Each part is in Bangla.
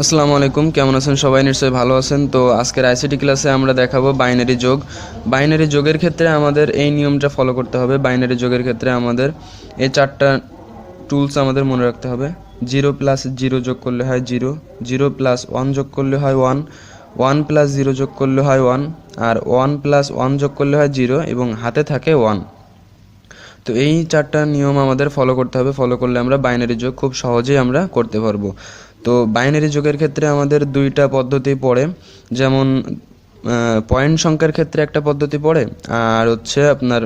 আসসালামু আলাইকুম, কেমন আছেন সবাই? নিশ্চয়ই ভালো আছেন। তো আজকের আইসিটি ক্লাসে আমরা দেখাবো বাইনারি যোগ। বাইনারি যোগের ক্ষেত্রে আমাদের এই নিয়মটা ফলো করতে হবে। বাইনারি যোগের ক্ষেত্রে আমাদের এই চারটা টুলস আমাদের মনে রাখতে হবে। 0+0 যোগ করলে হয় 0, 0+1 যোগ করলে হয় 1, 1+0 যোগ করলে হয় 1, আর 1+1 যোগ করলে হয় 0 এবং হাতে থাকে 1। তো এই চারটা নিয়ম আমাদের ফলো করতে হবে। ফলো করলে আমরা বাইনারি যোগ খুব সহজেই আমরা করতে পারবো। তো বাইনারি যোগের ক্ষেত্রে আমাদের দুইটা পদ্ধতি পড়ে, যেমন পয়েন্ট সংখ্যার ক্ষেত্রে একটা পদ্ধতি পড়ে, আর হচ্ছে আপনার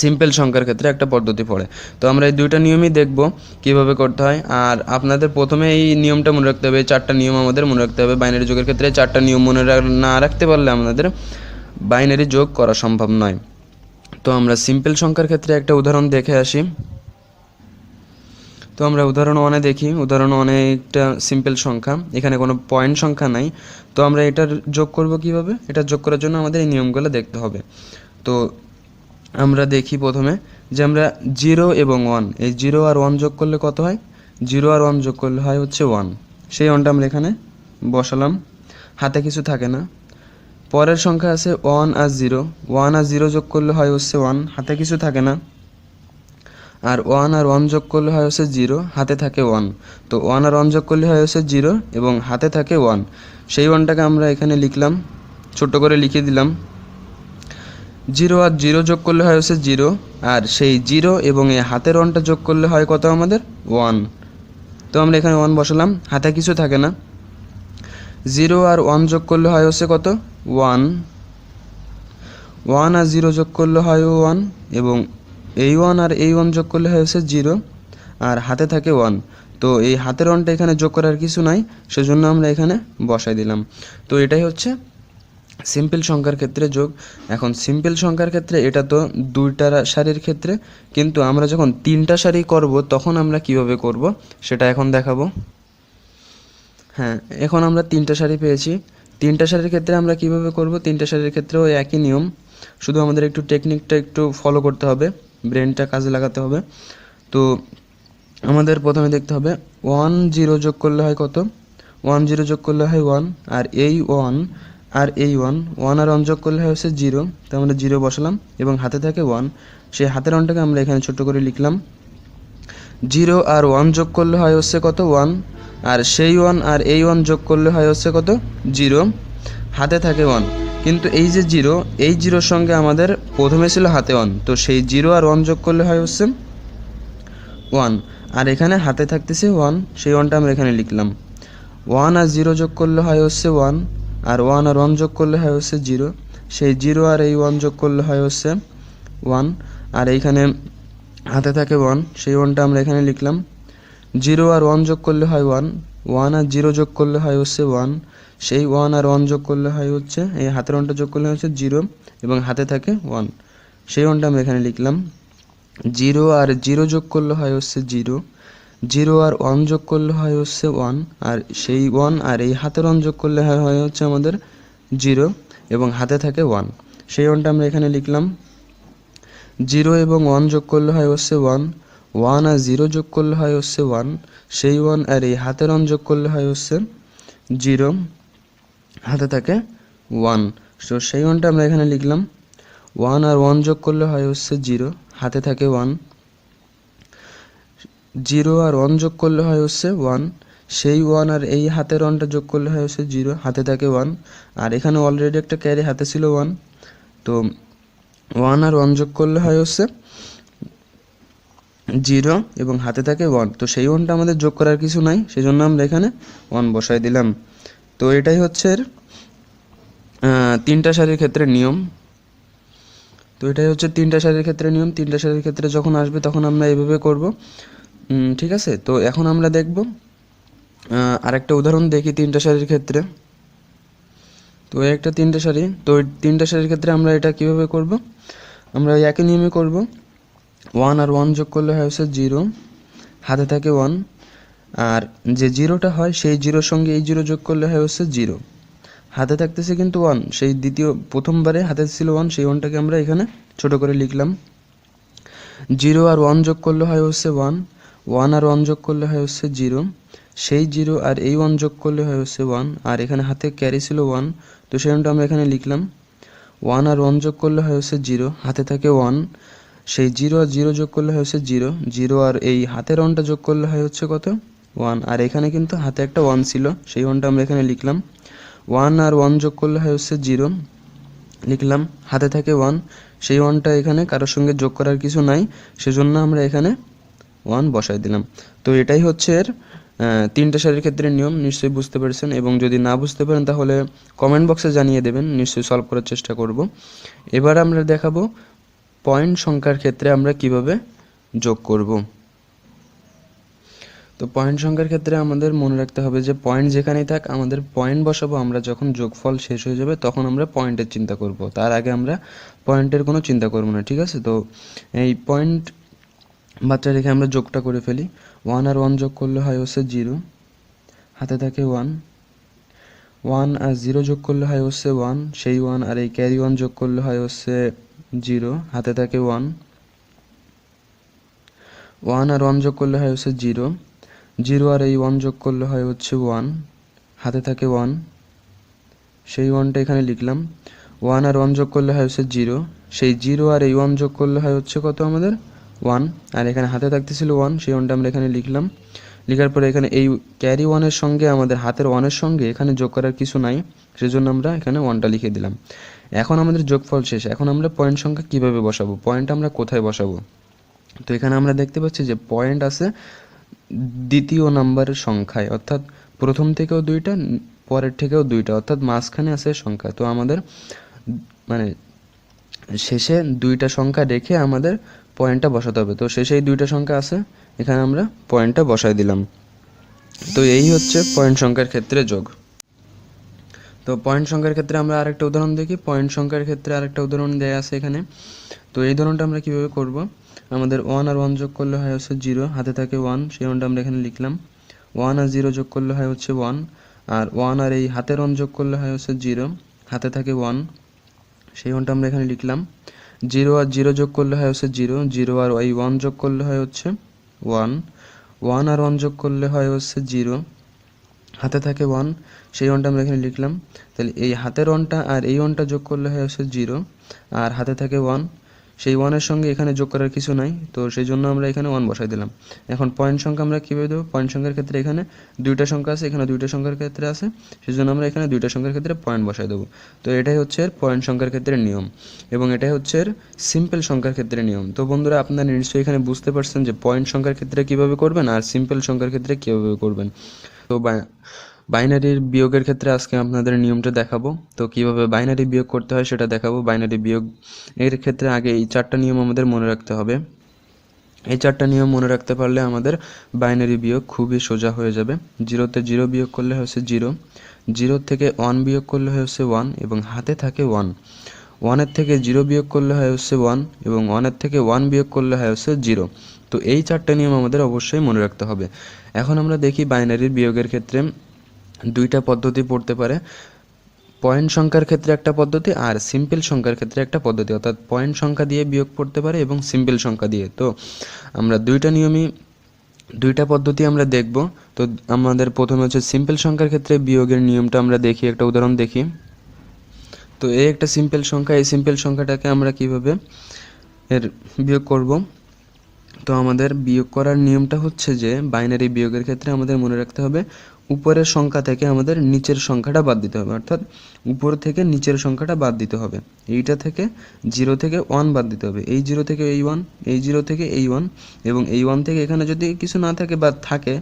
সিম্পল সংখ্যার ক্ষেত্রে একটা পদ্ধতি পড়ে। তো আমরা এই দুইটা নিয়মই দেখব কিভাবে করতে হয়। আর আপনাদের প্রথমে এই নিয়মটা মনে রাখতে হবে, এই চারটা নিয়ম আমাদের মনে রাখতে হবে। বাইনারি যোগের ক্ষেত্রে চারটা নিয়ম মনে না রাখতে পারলে আমাদের বাইনারি যোগ করা সম্ভব নয়। তো আমরা সিম্পল সংখ্যার ক্ষেত্রে একটা উদাহরণ দেখে আসি। তো আমরা উদাহরণ ওয়ানে দেখি। উদাহরণ ওয়ানে একটা সিম্পল সংখ্যা, এখানে কোনো পয়েন্ট সংখ্যা নাই। তো আমরা এটার যোগ করব কিভাবে? এটা যোগ করার জন্য আমাদের এই নিয়মগুলো দেখতে হবে। তো আমরা দেখি প্রথমে যে আমরা 0 এবং 1, এই 0 আর 1 যোগ করলে কত হয়? 0 আর 1 যোগ করলে হয় হচ্ছে 1। সেই 1টা আমরা এখানে বসালাম, হাতে কিছু থাকে না। পরের সংখ্যা আছে 1 আর 0, 1 আর 0 যোগ করলে হয় হচ্ছে 1, হাতে কিছু থাকে না। আর 1 আর 1 যোগ করলে হয় হচ্ছে 0, হাতে থাকে 1। তো 1 আর 1 যোগ করলে হয় হচ্ছে 0 এবং হাতে থাকে 1। সেই 1টাকে আমরা এখানে লিখলাম, ছোট করে লিখে দিলাম। 0 আর 0 যোগ করলে হয় হচ্ছে 0, আর সেই 0 এবং এই হাতের 1টা যোগ করলে হয় কত আমাদের? 1। তো আমরা এখানে 1 বসালাম, হাতে কিছু থাকে না। 0 আর 1 যোগ করলে হয় হচ্ছে কত? 1। 1 আর 0 যোগ করলে হয় 1 এবং এই 1 আর এই 1 যোগ করলে হয় হচ্ছে 0, আর হাতে থাকে 1। তো এই হাতের 1টা এখানে যোগ করার কিছু নাই, সেজন্য আমরা এখানে বসাই দিলাম। তো এটাই হচ্ছে সিম্পল সংখ্যার ক্ষেত্রে যোগ। এখন সিম্পল সংখ্যার ক্ষেত্রে এটা তো দুইটা সারির ক্ষেত্রে, কিন্তু আমরা যখন তিনটা সারি করব তখন আমরা কিভাবে করব সেটা এখন দেখাবো। হ্যাঁ, এখন আমরা তিনটা সারি পেয়েছি। তিনটা সারির ক্ষেত্রে আমরা কিভাবে করব? তিনটা সারির ক্ষেত্রেও একই নিয়ম, শুধু আমাদের একটু টেকনিকটা একটু ফলো করতে হবে, ব্রেনটা কাজে লাগাতে হবে। তো আমাদের প্রথমে দেখতে হবে 1 0 যোগ করলে হয় কত? 1 0 যোগ করলে হয় 1, আর এই 1 আর এই 1, 1 আর 1 যোগ করলে হয় হচ্ছে 0। তো আমরা 0 বসালাম এবং হাতে থাকে 1। সেই হাতের 1টাকে আমরা এখানে ছোট করে লিখলাম। 0 আর 1 যোগ করলে হয় হচ্ছে কত? 1, আর সেই 1 আর এই 1 যোগ করলে হয় হচ্ছে কত? 0, হাতে থাকে 1। কিন্তু এই যে 0, এই 0-র সঙ্গে আমাদের প্রথমে ছিল হাতে 1, তো সেই 0 আর 1 যোগ করলে হয় হচ্ছে 1, আর এখানে হাতে থাকতেছে 1, সেই 1টা আমরা এখানে লিখলাম। 1 আর 0 যোগ করলে হয় হচ্ছে 1, আর 1 আর 1 যোগ করলে হয় হচ্ছে 0, সেই 0 আর এই 1 যোগ করলে হয় হচ্ছে 1, আর এইখানে হাতে থাকে 1, সেই 1টা আমরা এখানে লিখলাম। 0 আর 1 যোগ করলে হয় 1, 1 আর 0 যোগ করলে হয় হচ্ছে 1, সেই 1 আর 1 যোগ করলে হয় হচ্ছে এই হাতের 1টা যোগ করলে হচ্ছে 0 এবং হাতে থাকে 1, সেই 1টা আমরা এখানে লিখলাম। 0 আর 0 যোগ করলে হয় হচ্ছে 0, 0 আর 1 যোগ করলে হয় হচ্ছে 1, আর সেই 1 আর এই হাতের 1 যোগ করলে হয় হচ্ছে আমাদের 0 এবং হাতে থাকে 1, সেই 1টা আমরা এখানে লিখলাম। 0 এবং 1 যোগ করলে হয় হচ্ছে 1, 1 আর 0 যোগ করলে হয় হচ্ছে 1, সেই 1 আর এই হাতের 1 যোগ করলে হয় হচ্ছে 0, হাতে থাকে 1। তো সেই 1টা আমরা এখানে লিখলাম। 1 আর 1 যোগ করলে হয় হচ্ছে 0, হাতে থাকে 1। 0 আর 1 যোগ করলে হয় হচ্ছে 1, সেই 1 আর এই হাতের 1টা যোগ করলে হয় হচ্ছে 0, হাতে থাকে 1, আর এখানে অলরেডি একটা ক্যারি হাতে ছিল 1। তো 1 আর 1 যোগ করলে হয় হচ্ছে 0 এবং হাতে থাকে 1। তো সেই 1টা আমাদের যোগ করার কিছু নাই, সেজন্য আমরা এখানে 1 বসাই দিলাম। তো এটাই হচ্ছে তিনটা সারির ক্ষেত্রে নিয়ম। তো এটাই হচ্ছে তিনটা সারির ক্ষেত্রে নিয়ম। তিনটা সারির ক্ষেত্রে যখন আসবে তখন আমরা এইভাবে করব। ঠিক আছে, তো এখন আমরা দেখব আরেকটা উদাহরণ দেখি তিনটা সারির ক্ষেত্রে। তো একটা তিনটা সারি, তো তিনটা সারির ক্ষেত্রে আমরা এটা কিভাবে করব? আমরা একই নিয়মে করব। 1 আর 1 যোগ করলে হয় হচ্ছে 0, হাতে থাকে 1, আর যে 0টা হয় সেই 0-র সঙ্গে এই 0 যোগ করলে হয় হচ্ছে 0, হাতে থাকতেছে কিন্তু 1, সেই প্রথমবারে হাতে ছিল 1, সেই 1টাকে আমরা এখানে ছোট করে লিখলাম। 0 আর 1 যোগ করলে হয় হচ্ছে 1, 1 আর 1 যোগ করলে হয় হচ্ছে 0, সেই 0 আর এই 1 যোগ করলে হয় হচ্ছে 1, আর এখানে হাতে ক্যারি ছিল 1, তো সেই জন্য আমরা এখানে লিখলাম 1 আর 1 যোগ করলে হয় হচ্ছে 0, হাতে থাকে 1, সেই 0 আর 0 যোগ করলে হয় হচ্ছে 0, 0 আর এই হাতের 1টা যোগ করলে হয় হচ্ছে কত 1, আর এখানে কিন্তু হাতে একটা 1 ছিল, সেই 1টা আমরা এখানে লিখলাম। 1 আর 1 যোগ করলে হয় হচ্ছে 0, লিখলাম, হাতে থাকে 1, সেই 1টা এখানে কারোর সঙ্গে যোগ করার কিছু নাই, সেজন্য আমরা এখানে 1 বসাই দিলাম। তো এটাই হচ্ছে এর 3টে সারির ক্ষেত্রে নিয়ম, নিশ্চয়ই বুঝতে পেরেছেন, এবং যদি না বুঝতে পারেন তাহলে কমেন্ট বক্সে জানিয়ে দেবেন, নিশ্চয়ই সলভ করার চেষ্টা করব। এবার আমরা দেখাবো পয়েন্ট সংখ্যার ক্ষেত্রে আমরা কিভাবে যোগ করব। তো পয়েন্ট সংখ্যার ক্ষেত্রে আমাদের মনে রাখতে হবে যে পয়েন্ট যেখানেই থাক আমাদের পয়েন্ট বসাবো, আমরা যখন যোগফল শেষ হয়ে যাবে তখন আমরা পয়েন্টের চিন্তা করব, তার আগে আমরা পয়েন্টের কোনো চিন্তা করব না, ঠিক আছে। তো এই পয়েন্ট বাচ্চা রেখে আমরা যোগটা করে ফেলি। 1 আর 1 যোগ করলে হয় হচ্ছে 0, হাতে থাকে 1, 1 আর 0 যোগ করলে হয় হচ্ছে 1, সেই 1 আর এই ক্যারি 1 যোগ করলে হয় হচ্ছে 0, হাতে থাকে 1, 1 আর 1 যোগ করলে হয় হচ্ছে 0, 0 আর এই 1 যোগ করলে হয় হচ্ছে 1, হাতে থাকে 1, সেই 1টা এখানে লিখলাম। 1 আর 1 যোগ করলে হয় হচ্ছে 0, সেই 0 আর এই 1 যোগ করলে হয় হচ্ছে কত আমাদের 1, আর এখানে হাতে থাকতেছিল 1, সেই 1টা আমরা এখানে লিখলাম। লেখার পরে এখানে এই ক্যারি 1-এর সঙ্গে আমাদের হাতের 1-এর সঙ্গে এখানে যোগ করার কিছু নাই, সেজন্য আমরা এখানে 1টা লিখে দিলাম। এখন আমাদের যোগফল শেষ, এখন আমরা পয়েন্ট সংখ্যা কিভাবে বসাবো, পয়েন্ট আমরা কোথায় বসাবো। তো এখানে আমরা দেখতে পাচ্ছি যে পয়েন্ট আছে দ্বিতীয় নাম্বারের সংখ্যায়, অর্থাৎ প্রথম থেকেও 2টা, পরের থেকেও 2টা, অর্থাৎ মাঝখানে আছে সংখ্যা। তো আমাদের মানে শেষে 2টা সংখ্যা রেখে আমাদের পয়েন্টটা বসাতে হবে। তো শেষে এই 2টা সংখ্যা আছে, এখানে আমরা পয়েন্টটা বসাই দিলাম। তো এই হচ্ছে পয়েন্ট সংখ্যার ক্ষেত্রে যোগ। তো পয়েন্ট সংখ্যার ক্ষেত্রে আমরা আরেকটা উদাহরণ দেখি। পয়েন্ট সংখ্যার ক্ষেত্রে আরেকটা উদাহরণ দেয়া আছে এখানে। তো এই ধরনটা আমরা কিভাবে করব, আমাদের 1 আর 1 যোগ করলে হয় হচ্ছে 0, হাতে থাকে 1, সেই 1টা আমরা এখানে লিখলাম। 1 আর 0 যোগ করলে হয় হচ্ছে 1, আর 1 আর এই হাতের 1 যোগ করলে হয় হচ্ছে 0, হাতে থাকে 1, সেই 1টা আমরা এখানে লিখলাম। 0 আর 0 যোগ করলে হয় হচ্ছে 0, 0 আর এই 1 যোগ করলে হয় হচ্ছে 1, 1 আর 1 যোগ করলে হয় হচ্ছে 0, হাতে থাকে 1, সেই 1টা আমরা এখানে লিখলাম। তাহলে এই হাতের 1টা আর এই 1টা যোগ করলে হয় হচ্ছে 0, আর হাতে থাকে 1, সেই 1-এর সঙ্গে এখানে যোগ করার কিছু নাই, তো সেই জন্য আমরা এখানে 1 বসাই দিলাম। এখন পয়েন্ট সংখ্যা আমরা কীভাবে দেবো, পয়েন্ট সংখ্যার ক্ষেত্রে এখানে 2টা সংখ্যা আছে, এখানে 2টা সংখ্যার ক্ষেত্রে আছে, সেই জন্য আমরা এখানে 2টা সংখ্যার ক্ষেত্রে পয়েন্ট বসাই দেবো। তো এটাই হচ্ছে এর পয়েন্ট সংখ্যার ক্ষেত্রে নিয়ম, এবং এটাই হচ্ছে এর সিম্পল সংখ্যার ক্ষেত্রে নিয়ম। তো বন্ধুরা, আপনারা নিশ্চয়ই এখানে বুঝতে পারছেন যে পয়েন্ট সংখ্যার ক্ষেত্রে কীভাবে করবেন আর সিম্পল সংখ্যার ক্ষেত্রে কীভাবে করবেন। তো বাইনারির বিয়োগের ক্ষেত্রে আজকে আপনাদের নিয়মটা দেখাবো। তো কিভাবে বাইনারি বিয়োগ করতে হয় সেটা দেখাবো। বাইনারি বিয়োগ এর ক্ষেত্রে আগে এই 4টা নিয়ম আমাদের মনে রাখতে হবে। এই 4টা নিয়ম মনে রাখতে পারলে আমাদের বাইনারি বিয়োগ খুবই সোজা হয়ে যাবে। 0-তে 0 বিয়োগ করলে হচ্ছে 0, 0 থেকে 1 বিয়োগ করলে হচ্ছে 1, এবং হাতে থাকে 1, 1-এর থেকে 0 বিয়োগ করলে হয় হচ্ছে 1, এবং 1-এর থেকে 1 বিয়োগ করলে হয় হচ্ছে 0। তো এই 4টা নিয়ম আমাদের অবশ্যই মনে রাখতে হবে। এখন আমরা দেখি বাইনারির বিয়োগের ক্ষেত্রে 2টা পদ্ধতি পড়তে পারে। পয়েন্ট সংখ্যার ক্ষেত্রে একটা পদ্ধতি আর সিম্পল সংখ্যার ক্ষেত্রে একটা পদ্ধতি, অর্থাৎ পয়েন্ট সংখ্যা দিয়ে বিয়োগ পড়তে পারে এবং সিম্পল সংখ্যা দিয়ে। তো আমরা 2টা পদ্ধতি আমরা দেখব। তো আমাদের প্রথমে হচ্ছে সিম্পল সংখ্যার ক্ষেত্রে বিয়োগের নিয়মটা আমরা দেখি, একটা উদাহরণ দেখি। তো এই একটা সিম্পল সংখ্যা, এই সিম্পল সংখ্যাটাকে আমরা কিভাবে এর বিয়োগ করব। তো আমাদের বিয়োগ করার নিয়মটা হচ্ছে যে বাইনারি বিয়োগের ক্ষেত্রে আমাদের মনে রাখতে হবে উপরের সংখ্যা থেকে আমাদের নিচের সংখ্যাটা বাদ দিতে হবে, অর্থাৎ উপর থেকে নিচের সংখ্যাটা বাদ দিতে হবে। এইটা থেকে 0 থেকে 1 বাদ দিতে হবে, এই 0 থেকে এই 1, এই 0 থেকে এই 1, এবং এই 1 থেকে এখানে যদি কিছু না থাকে বা থাকে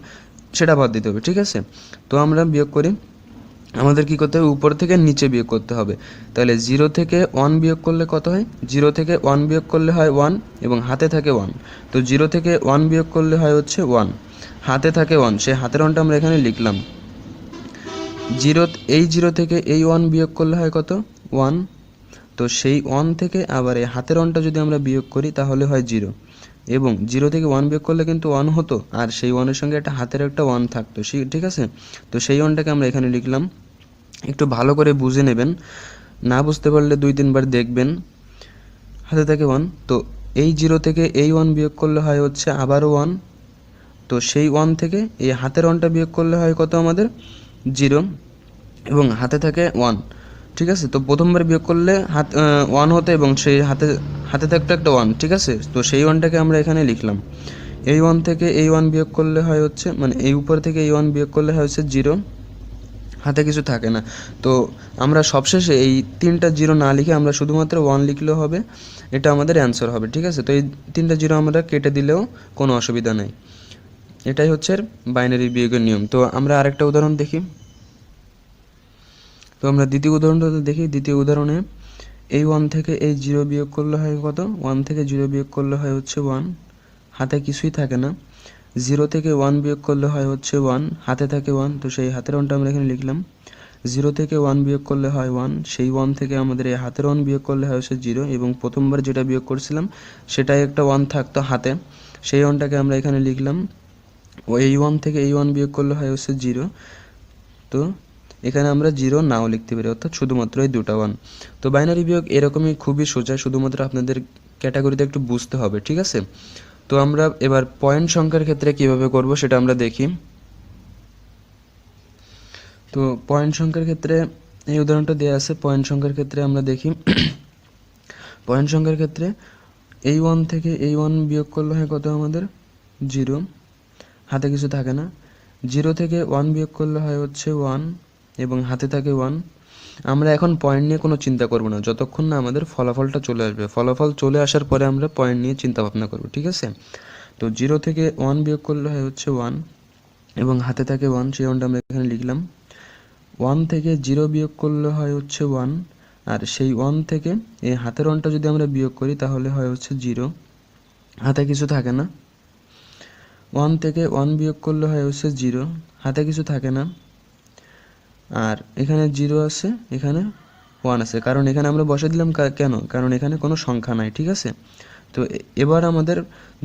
সেটা বাদ দিতে হবে, ঠিক আছে। তো আমরা বিয়োগ করি, আমাদের কি করতে হবে, উপর থেকে নিচে বিয়োগ করতে হবে। তাহলে 0 থেকে 1 বিয়োগ করলে কত হয়, 0 থেকে 1 বিয়োগ করলে হয় 1, এবং হাতে থাকে 1। তো 0 থেকে 1 বিয়োগ করলে হয় হচ্ছে 1, হাতে থাকে 1, সেই হাতের 1টা আমরা এখানে লিখলাম। এই 0 থেকে এই 1 বিয়োগ করলে হয় কত, 1। তো সেই 1 থেকে আবার এই হাতের 1টা যদি আমরা বিয়োগ করি তাহলে হয় 0, এবং 0 থেকে 1 বিয়োগ করলে কিন্তু 1 হতো, আর সেই 1-এর সঙ্গে একটা হাতের একটা 1 থাকতো, ঠিক আছে। তো সেই 1টাকে আমরা এখানে লিখলাম। একটু ভালো করে বুঝে নেবেন, না বুঝতে পারলে 2-3 বার দেখবেন। হাতে থাকে 1, তো এই 0 থেকে এই 1 বিয়োগ করলে হয় হচ্ছে আবারও 1, তো সেই 1 থেকে এই হাতের 1টা বিয়োগ করলে হয় কত আমাদের 0 এবং হাতে থাকে 1, ঠিক আছে। তো প্রথমবার বিয়োগ করলে 1 হতো এবং সেই হাতে হাতে থাকতো একটা 1, ঠিক আছে। তো সেই 1টাকে আমরা এখানে লিখলাম। এই 1 থেকে এই 1 বিয়োগ করলে হয় হচ্ছে মানে এই উপর থেকে এই 1 বিয়োগ করলে হয় হচ্ছে 0, হাতে কিছু থাকে না। তো আমরা সবশেষে এই 3টা 0 না লিখে আমরা শুধুমাত্র 1 লিখলেও হবে, এটা আমাদের অ্যান্সার হবে, ঠিক আছে। তো এই 3টা 0 আমরা কেটে দিলেও কোনো অসুবিধা নেই। এটাই হচ্ছে বাইনারি বিয়োগের নিয়ম। তো আমরা আরেকটা উদাহরণ দেখি। তো আমরা দ্বিতীয় উদাহরণটা দেখি। দ্বিতীয় উদাহরণে এই 1 থেকে এই 0 বিয়োগ করলে হয় কত, 1 থেকে 0 বিয়োগ করলে হয় হচ্ছে 1, হাতে কিছুই থাকে না। 0 থেকে 1 বিয়োগ করলে হয় হচ্ছে 1, হাতে থাকে 1, তো সেই হাতের 1টা আমরা এখানে লিখলাম। 0 থেকে 1 বিয়োগ করলে হয় 1, সেই 1 থেকে আমাদের এই হাতের 1 বিয়োগ করলে হয় হচ্ছে 0 এবং প্রথমবার যেটা বিয়োগ করছিলাম সেটাই একটা 1 থাকতো হাতে, সেই 1টাকে আমরা এখানে লিখলাম। ও এই 1 থেকে এই 1 বিয়োগ করলে হয় হচ্ছে 0, তো এখানে আমরা 0 নাও লিখতে পারি, অর্থাৎ শুধুমাত্র এই দুটা 1। তো বাইনারি বিয়োগ এরকমই খুবই সোজা, শুধুমাত্র আপনাদের ক্যাটাগরিতে একটু বুঝতে হবে, ঠিক আছে। তো আমরা এবার পয়েন্ট সংখ্যার ক্ষেত্রে কিভাবে করব সেটা আমরা দেখি। তো পয়েন্ট সংখ্যার ক্ষেত্রে এই উদাহরণটা দেওয়া আছে। পয়েন্ট সংখ্যার ক্ষেত্রে আমরা দেখি। পয়েন্ট সংখ্যার ক্ষেত্রে এই 1 থেকে এই 1 বিয়োগ করলে হয় কত আমাদের 0, হাতে কিছু থাকে না। 0 থেকে 1 বিয়োগ করলে হয় হচ্ছে 1 এবং হাতে থাকে 1। আমরা এখন পয়েন্ট নিয়ে কোনো চিন্তা করব না যতক্ষণ না আমাদের ফলাফলটা চলে আসবে। ফলাফল চলে আসার পরে আমরা পয়েন্ট নিয়ে চিন্তা ভাবনা করব, ঠিক আছে। তো 0 থেকে 1 বিয়োগ করলে হয় হচ্ছে 1 এবং হাতে থাকে 1, সেই 1টা আমরা এখানে লিখলাম। 1 থেকে 0 বিয়োগ করলে হয় হচ্ছে 1, আর সেই 1 থেকে এই হাতের 1টা যদি আমরা বিয়োগ করি তাহলে হয় হচ্ছে 0, হাতে কিছু থাকে না। 1 থেকে 1 বিয়োগ করলে হয় হচ্ছে 0, হাতে কিছু থাকে না। আর এখানে 0 আছে, এখানে 1 আছে, কারণ এখানে আমরা বসে দিলাম কেন, কারণ এখানে কোনো সংখ্যা নাই, ঠিক আছে। তো এবার আমাদের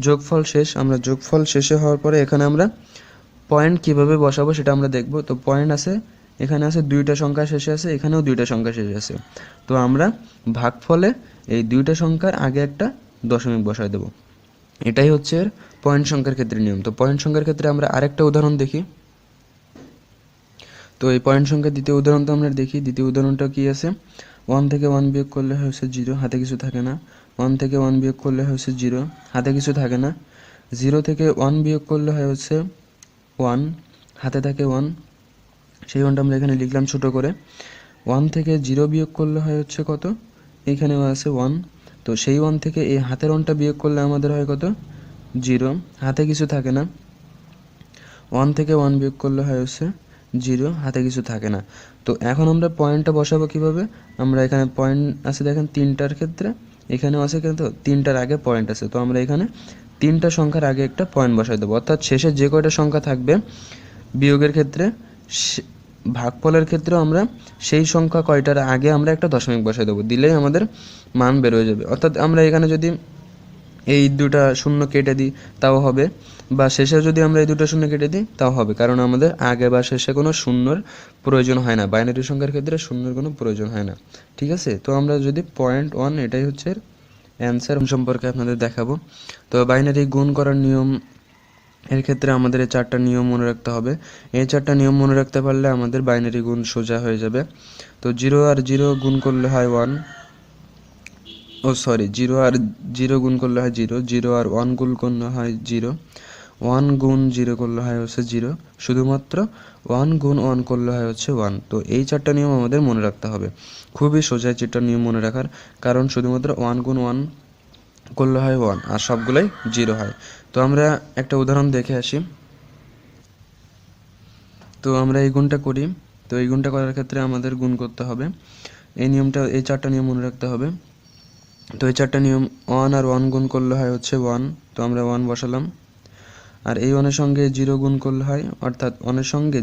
যোগফল শেষ। আমরা যোগফল শেষে হওয়ার পরে এখানে আমরা পয়েন্ট কিভাবে বসাবো সেটা আমরা দেখব। তো পয়েন্ট আছে, এখানে আছে 2টা সংখ্যা শেষে আছে, এখানেও 2টা সংখ্যা শেষে আছে। তো আমরা ভাগফলে এই 2টা সংখ্যার আগে একটা দশমিক বসায় দেব। এটাই হচ্ছে পয়েন্ট সংখ্যার ক্ষেত্রে নিয়ম। তো পয়েন্ট সংখ্যার ক্ষেত্রে আমরা আরেকটা উদাহরণ দেখি। তো এই পয়েন্ট সংখ্যার দ্বিতীয় উদাহরণটা আমরা দেখি। দ্বিতীয় উদাহরণটা কি আছে, 1 থেকে 1 বিয়োগ করলে হচ্ছে 0, হাতে কিছু থাকে না। 1 থেকে 1 বিয়োগ করলে হচ্ছে 0, হাতে কিছু থাকে না। 0 থেকে 1 বিয়োগ করলে হয় হচ্ছে 1, হাতে থাকে 1, সেই 1টা আমরা এখানে লিখলাম ছোট করে। 1 থেকে 0 বিয়োগ করলে হয় হচ্ছে কত, এইখানেও আছে 1, তো সেই 1 থেকে এই হাতের 1টা বিয়োগ করলে আমাদের হয় কত 0, হাতে কিছু থাকে না। 1 থেকে 1 বিয়োগ করলে হয় হচ্ছে 0, হাতে কিছু থাকে না। তো এখন আমরা পয়েন্টটা বসাবো কিভাবে, আমরা এখানে পয়েন্ট আছে দেখেন 3টার ক্ষেত্রে, এখানেও আছে কিন্তু 3টার আগে পয়েন্ট আছে। তো আমরা এখানে 3টা সংখ্যার আগে একটা পয়েন্ট বসাই দেবো, অর্থাৎ শেষে যে কয়টা সংখ্যা থাকবে বিয়োগের ক্ষেত্রে, ভাগফলের ক্ষেত্রেও আমরা সেই সংখ্যা কয়টার আগে আমরা একটা দশমিক বসাই দেবো, দিলেই আমাদের মান বের হয়ে যাবে। অর্থাৎ আমরা এখানে যদি এই 2টা শূন্য কেটে দিই তাও হবে, বা শেষে যদি আমরা এই 2টা শূন্য কেটে দিই তাও হবে, কারণ আমাদের আগে বা শেষে কোনো শূন্যর প্রয়োজন হয় না। বাইনারি সংখ্যার ক্ষেত্রে শূন্যের কোনো প্রয়োজন হয় না, ঠিক আছে। তো আমরা যদি 0.1, এটাই হচ্ছে অ্যান্সার সম্পর্কে আপনাদের দেখাবো। তো বাইনারি গুণ করার নিয়ম এর ক্ষেত্রে আমাদের এই 4টা নিয়ম মনে রাখতে হবে। এই 4টা নিয়ম মনে রাখতে পারলে আমাদের বাইনারি গুণ সোজা হয়ে যাবে। তো 0 আর 0 গুণ করলে হয় 1, 0 আর 0 গুণ করলে হয় 0, 0 আর 1 গুণ করলে হয় 0, 1 গুণ 0 করলে হয় হচ্ছে 0, শুধুমাত্র 1 গুণ 1 করলে হয় হচ্ছে 1। তো এই 4টা নিয়ম আমাদের মনে রাখতে হবে। খুবই সোজা 4টা নিয়ম মনে রাখার, কারণ শুধুমাত্র 1 গুণ 1 করলে হয় 1 আর সবগুলাই 0 হয়। তো আমরা একটা উদাহরণ দেখে আসি। তো আমরা এই গুণটা করি। তো এই গুণটা করার ক্ষেত্রে আমাদের গুণ করতে হবে, এই নিয়মটা, এই 4টা নিয়ম মনে রাখতে হবে। তো এই 4টা নিয়ম, 1 আর 1 গুণ করলে হয় হচ্ছে 1, তো আমরা 1 বসালাম। আর এই 1 এর সঙ্গে 0 গুণ করলে হয়, অর্থাৎ 1 এর সঙ্গে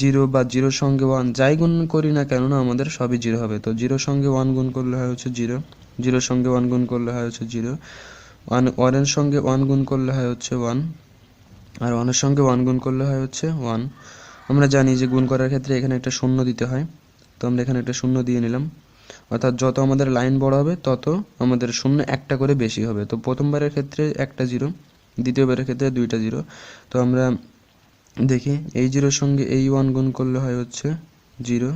0 বা 0 সঙ্গে 1 যাই গুণ করি না কেন না আমাদের সবই 0 হবে। তো 0 সঙ্গে 1 গুণ করলে হয় হচ্ছে 0, 0 সঙ্গে 1 গুণ করলে হয় হচ্ছে 0, 1 এর সঙ্গে 1 গুণ করলে হয় হচ্ছে 1, আর 1 এর সঙ্গে 1 গুণ করলে হয় হচ্ছে 1। আমরা জানি যে গুণ করার ক্ষেত্রে এখানে একটা শূন্য দিতে হয়, তো আমরা এখানে একটা শূন্য দিয়ে নিলাম। অর্থাৎ যত আমাদের লাইন বড় হবে তত আমাদের শূন্য একটা করে বেশি হবে। তো প্রথমবারের ক্ষেত্রে একটা 0, দ্বিতীয়বারের ক্ষেত্রে 2টা 0। তো আমরা দেখি এই 0-র সঙ্গে এই 1 গুণ করলে হয় হচ্ছে 0,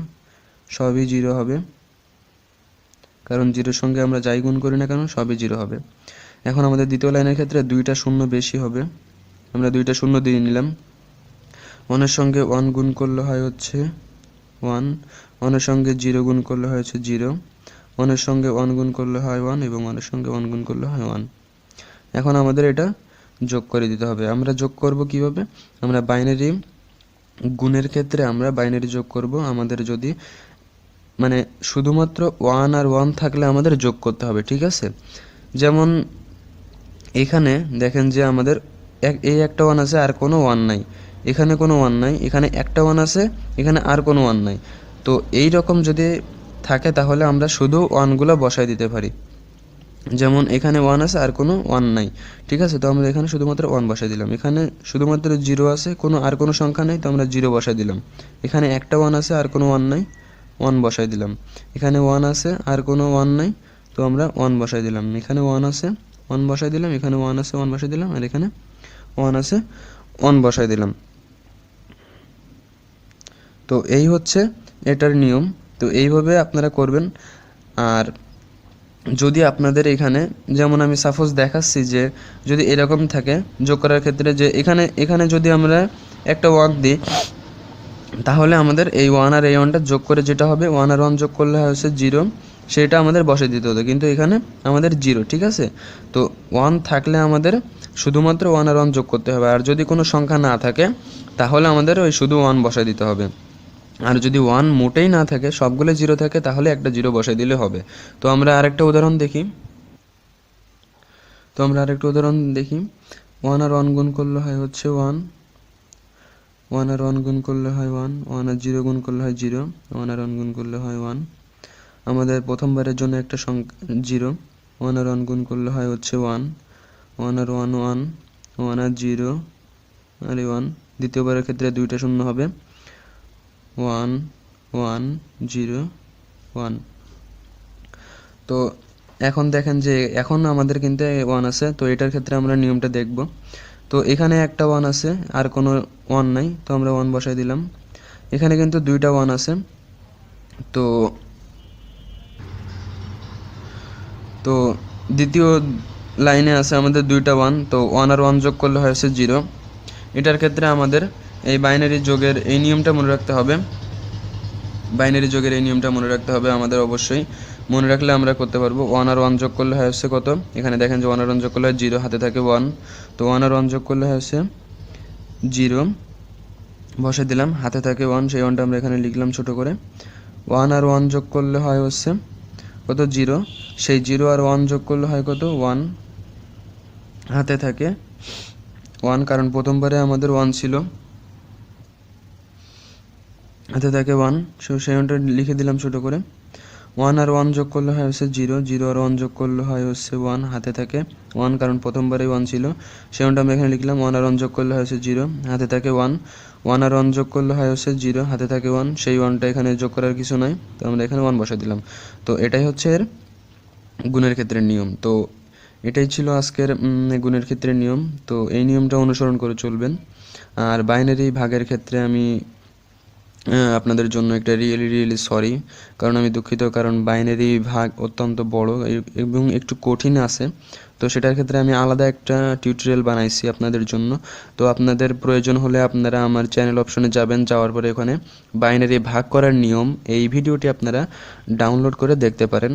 সবই 0 হবে, কারণ 0-র সঙ্গে আমরা যাই গুণ করি না কেন সবই 0 হবে। এখন আমাদের দ্বিতীয় লাইনের ক্ষেত্রে 2টা 0 বেশি হবে, আমরা 2টা 0 দিয়ে নিলাম। 1-এর সঙ্গে 1 গুণ করলে হয় হচ্ছে 1, 1-এর সঙ্গে 0 গুণ করলে হয় হচ্ছে 0, 1-এর সঙ্গে 1 গুণ করলে হয় 1 এবং 1-এর সঙ্গে 1 গুণ করলে হয় 1। এখন আমাদের এটা যোগ করে দিতে হবে। আমরা যোগ করব কিভাবে? আমরা বাইনারি গুণের ক্ষেত্রে আমরা বাইনারি যোগ করব। আমাদের যদি মানে শুধুমাত্র 1 আর 1 থাকলে আমাদের যোগ করতে হবে, ঠিক আছে? যেমন এখানে দেখেন যে আমাদের এই একটা 1 আছে আর কোনো 1 নাই, এখানে কোনো 1 নাই, এখানে একটা 1 আছে, এখানে আর কোনো 1 নাই। তো এই রকম যদি থাকে তাহলে আমরা শুধু 1গুলো বসায় দিতে পারি। যেমন এখানে 1 আছে আর কোনো 1 নাই, ঠিক আছে? তো আমরা এখানে শুধুমাত্র 1 বসাই দিলাম। এখানে শুধুমাত্র 0 আছে, আর কোনো সংখ্যা নেই, তো আমরা 0 বসাই দিলাম। এখানে একটা 1 আছে আর কোনো 1 নাই, 1 বসাই দিলাম। এখানে 1 আছে আর কোনো 1 নাই, তো আমরা 1 বসাই দিলাম। এখানে 1 আছে, 1 বসাই দিলাম। এখানে 1 আছে, 1 বসাই দিলাম। আর এখানে 1 আছে, 1 বসাই দিলাম। তো এই হচ্ছে এটার নিয়ম। তো এইভাবে আপনারা করবেন। আর যদি আপনাদের এখানে যেমন আমি সাপোজ দেখাচ্ছি যে যদি এরকম থাকে যোগ করার ক্ষেত্রে যে এখানে যদি আমরা একটা 1 দিই তাহলে আমাদের এই 1 আর এই 1টা যোগ করে যেটা হবে 1 আর 1 যোগ করলে হচ্ছে 0, সেটা আমাদের বসে দিতে হতো, কিন্তু এখানে আমাদের 0, ঠিক আছে? তো 1 থাকলে আমাদের শুধুমাত্র 1 আর 1 যোগ করতে হবে। আর যদি কোনো সংখ্যা না থাকে তাহলে আমাদের ওই শুধু 1 বসাই দিতে হবে। আর যদি 1 মোটেই না থাকে, সবগুলো 0 থাকে, তাহলে একটা 0 বসাই দিলে হবে। তো আমরা আরেকটা উদাহরণ দেখি। 1 আর 1 গুণ করলে হয় হচ্ছে 1, 1 আর 1 গুণ করলে হয় 1, 1 আর 0 গুণ করলে হয় 0, 1 আর 1 গুণ করলে হয় 1। আমাদের প্রথমবারের জন্য একটা সংখ্যা 0, 1 আর 1 গুণ করলে হয় হচ্ছে 1, 1 আর 1 1, 1 আর 0 আর 1। দ্বিতীয়বারের ক্ষেত্রে 2টা 0 হবে, 1 1 0 1। তো এখন দেখেন যে এখন আমাদের কিন্তু 1 আছে, তো এটার ক্ষেত্রে আমরা নিয়মটা দেখব। তো এখানে একটা 1 আছে আর কোনো 1 নাই, তো আমরা 1 বসাই দিলাম। এখানে কিন্তু 2টা 1 আছে, তো দ্বিতীয় লাইনে আছে আমাদের 2টা 1, তো 1 আর 1 যোগ করলে হয়েছে 0। এটার ক্ষেত্রে আমাদের এই বাইনারি যোগের এই নিয়মটা মনে রাখতে হবে। আমাদের অবশ্যই মনে রাখলে আমরা করতে পারবো। 1 আর 1 যোগ করলে হয়েছে কত? এখানে দেখেন যে 1 আর 1 যোগ করলে হয় 0, হাতে থাকে 1, তো 1 আর 1 যোগ করলে হয়েছে 0 বসে দিলাম, হাতে থাকে 1, সেই 1টা আমরা এখানে লিখলাম ছোট করে। 1 আর 1 যোগ করলে হয় হচ্ছে কত? 0, সেই 0 আর 1 যোগ করলে হয় কত? 1, হাতে থাকে 1, কারণ প্রথমবারে আমাদের 1 ছিল, হাতে থাকে 1, সেই 1টা লিখে দিলাম ছোট করে। 1 আর 1 যোগ করলে হয় হচ্ছে 0, 0 আর 1 যোগ করলে হয় হচ্ছে 1, হাতে থাকে 1, কারণ প্রথমবারে 1 ছিল, সেই 1টা আমরা এখানে লিখলাম। 1 আর 1 যোগ করলে হয় হচ্ছে 0, হাতে থাকে 1, 1 আর 1 যোগ করলে হয় হচ্ছে 0, হাতে থাকে 1, সেই 1টা এখানে যোগ করার কিছু নাই, তো আমরা এখানে 1 বসা দিলাম। তো এটাই হচ্ছে এর গুণের ক্ষেত্রের নিয়ম। তো এটাই ছিল আজকের গুণের ক্ষেত্রের নিয়ম। তো এই নিয়মটা অনুসরণ করে চলবেন। আর বাইনারি ভাগের ক্ষেত্রে আমি আপনাদের জন্য একটা রিয়েলি সরি, কারণ আমি দুঃখিত, কারণ বাইনারি ভাগ অত্যন্ত বড় এবং একটু কঠিন আছে। তো সেটার ক্ষেত্রে আমি আলাদা একটা টিউটোরিয়াল বানাইছি আপনাদের জন্য। তো আপনাদের প্রয়োজন হলে আপনারা আমার চ্যানেল অপশনে যাবেন, যাওয়ার পরে ওখানে বাইনারি ভাগ করার নিয়ম এই ভিডিওটি আপনারা ডাউনলোড করে দেখতে পারেন।